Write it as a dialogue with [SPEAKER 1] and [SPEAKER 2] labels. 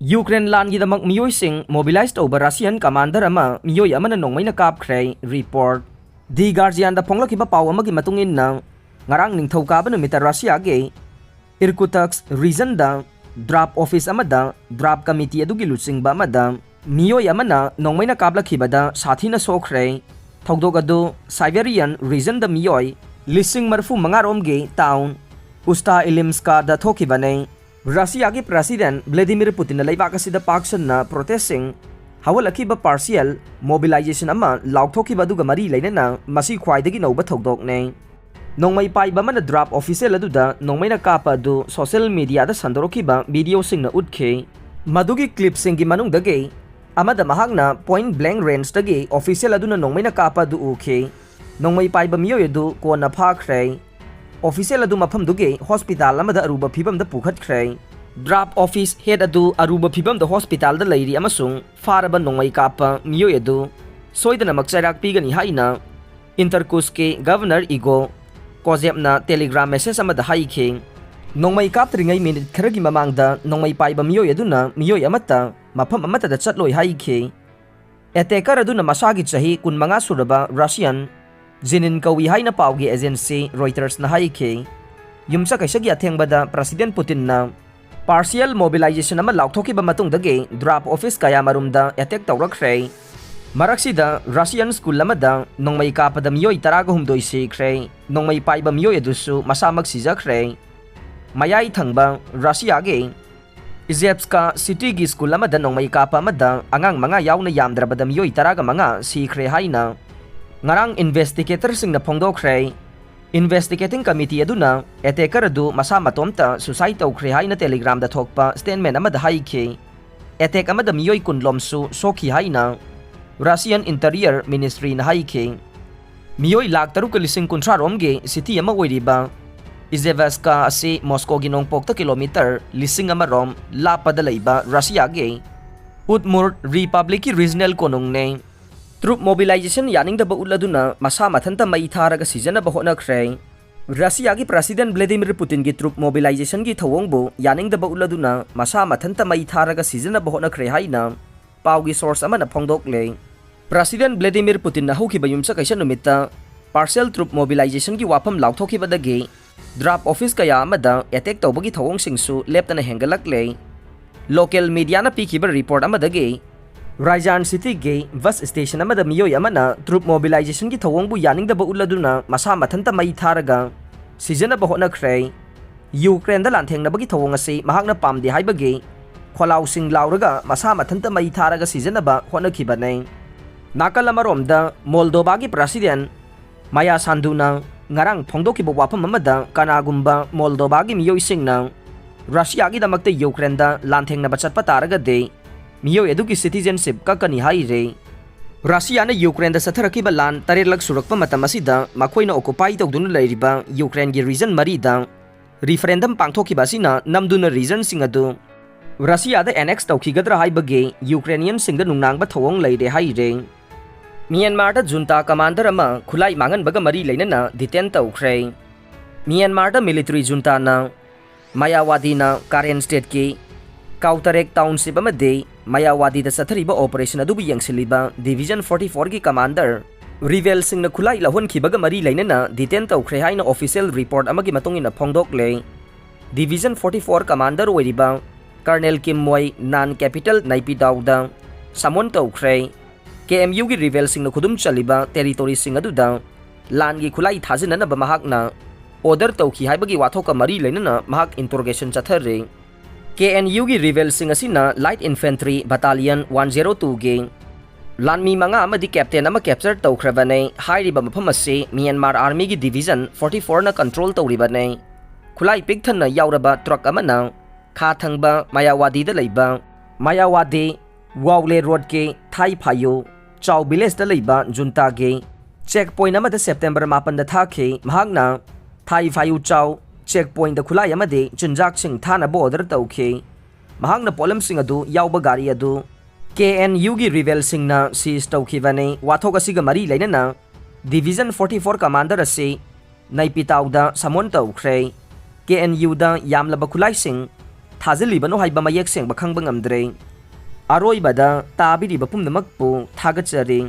[SPEAKER 1] Ukraine लानगीदमक मियोइसिंग mobilise तौबा Russian commander अमा मियोइ अमना नोंगमैना कापख्रे report दि guardian दा फोंगलखिबा पाव अमगी मतुंग इन्ना ngarang ningthaukaaba numita Russia ge Irkutsk region da draft office amada draft committee adugi luchingba amada miyoi amana nongmaina kablakibada sathina sokhre thaudok adu Siberian region da miyoi lising marfu mangarom ge town Usta Ilimska da thokibane Russia ge president Vladimir Putin laibak asida paksana protesting hawalakiba partial mobilization ama laukthokibadu ga mari leinana masi khwaidagi nauba thaudok ne Nongmai pai bamana draft official aduda nongmaina kapa adu social media da sandorokiba video singna utke madugi clip singi manung dage amada mahagna point blank range dage official aduna nongmaina kapa adu uke nongmai pai bamiyo edu ko na phakre official adu mafam duge hospital amada aruba phibam da pukhatkre draft office head adu aruba phibam da hospital da leiri amasung faraba nongmai kapa miyo edu soidana makcharak pigani haina Interkusk ke governor Igor Kozebna telegram message amada haiking nongmai kaptringai minute kharagi mamangda nongmai paiba miyoi aduna miyoi amata mafam amata da chatloi haike attacker aduna masagi chahi kunmanga suraba Russian Zinin kawi haina pawgi agency Reuters na haike yumsa kaisagi athengbada President Putin na partial mobilization ama laukhthoki ba matung dage draft office kaya marumda attack tawrakre Maraksida Russian school lamada nongmai kapada miyoi taraga humdoi sikre nongmai paiba miyoi adusu masamak sijakre mayai thangba Russia ge Izhevska city gi school lamada nongmai kapa amada angang manga yauna yamdrabada miyoi taraga manga sikre haina ngarang investigator singna phongdokre investigating committee aduna attacker adu masa matomta suicide tawkre haina telegram da thokpa statement amada haike attack amada miyoi kunlomsu sokhi haina Russian Interior Ministry na haike miyoi lak taruk lising kuntra romge city ama oiriba Izhevska ase Moscow gi nongpokta kilometer lising ama rom lapada leiba Russia ge Udmurt Republic ki regional konong ne troop mobilization yaning da ba uladuna masa mathanta mai tharaga season ba hona khre Russia gi President Vladimir Putin gi troop mobilization gi thawong bu yaning da ba uladuna masa mathanta mai tharaga season ba hona khre haina pawgi source amana phongdok le President Vladimir Putin na haukiba yumsa kaisa numita partial troop mobilization gi wafam laukthokhiba dage draft office kaya amada attack tawbagi thawong singsu leptana hengalak le local media na pikiba report amadage Rajan city ge bus station amada miyoi amana troop mobilization gi thawong bu yaning da ba uladuna masa mathanta mai tharaga season ba hona khre Ukraine da lantheng na bagi thawong ase mahakna pamde haibage kholau sing lauraga masa mathanta mai tharaga season ba hona khibane nakal amaromda Moldova gi president Maya Sanduna ngarang phongdokiba wafam amada kanagumba Moldova gi miyoi singna Russia gi damakte Ukraine da lanthengna bachatpa taraga de miyoi eduki citizenship ka kani haire Russia na Ukraine da satharakiba lan tarelak surakpa matam asida makoina occupy tawduna leiriba Ukraine gi region mari da referendum pangthokiba sina namduna region singadu Russia da annex tawkhigadra haibage Ukrainian singda nungnang ba thawong leire haire Myanmar da junta commander ama khulai mangan baga mari leinana detain tawkhre Myanmar da military junta na Mayawadi na Karen state ki Kautarek township amade Mayawadi da sathariba operation adu bi yangsiliba division 44 ki commander Rivel Singh na khulai lahon khibaga mari leinana detain tawkhre haina official report amagi matungina phongdok le division 44 commander oiriba Colonel Kim Moy non capital Naipidawda samon tawkhre KMU gi Rivel Singh na khudum chaliba territory sing aduda lan gi khulai thajinana ba mahakna order tawki haibagi wathoka mari leinana mahak interrogation chathare KNU gi Rivel Singh asina light infantry battalion 102 ge lanmi manga amadi captain ama capture tawkhrabane hairiba mafam ase Myanmar army gi division 44 na control tawribane khulai pikthana yauraba truck amana kha thangba Mayawadi da leiba Mayawadi Wawle road ke Thai Phayo Chau village da leiba junta ge checkpoint amada September 8 da thakhe mahakna Thai Phayo Chau checkpoint da khulai amade chunjak sing thana border tawkhe mahakna polam sing adu yauba gari adu KNU gi Rivel Singh na seize tawkhibane wathoka siga mari leinana division 44 commander ase Naipitawda samon tawkhre KNU da yamlaba khulai sing थाजिलिबनो हाइबा मयेक सेंबा खंबा ngamdre अरोइबदा ताबिरिबा पुमनमकपु थागतचरी।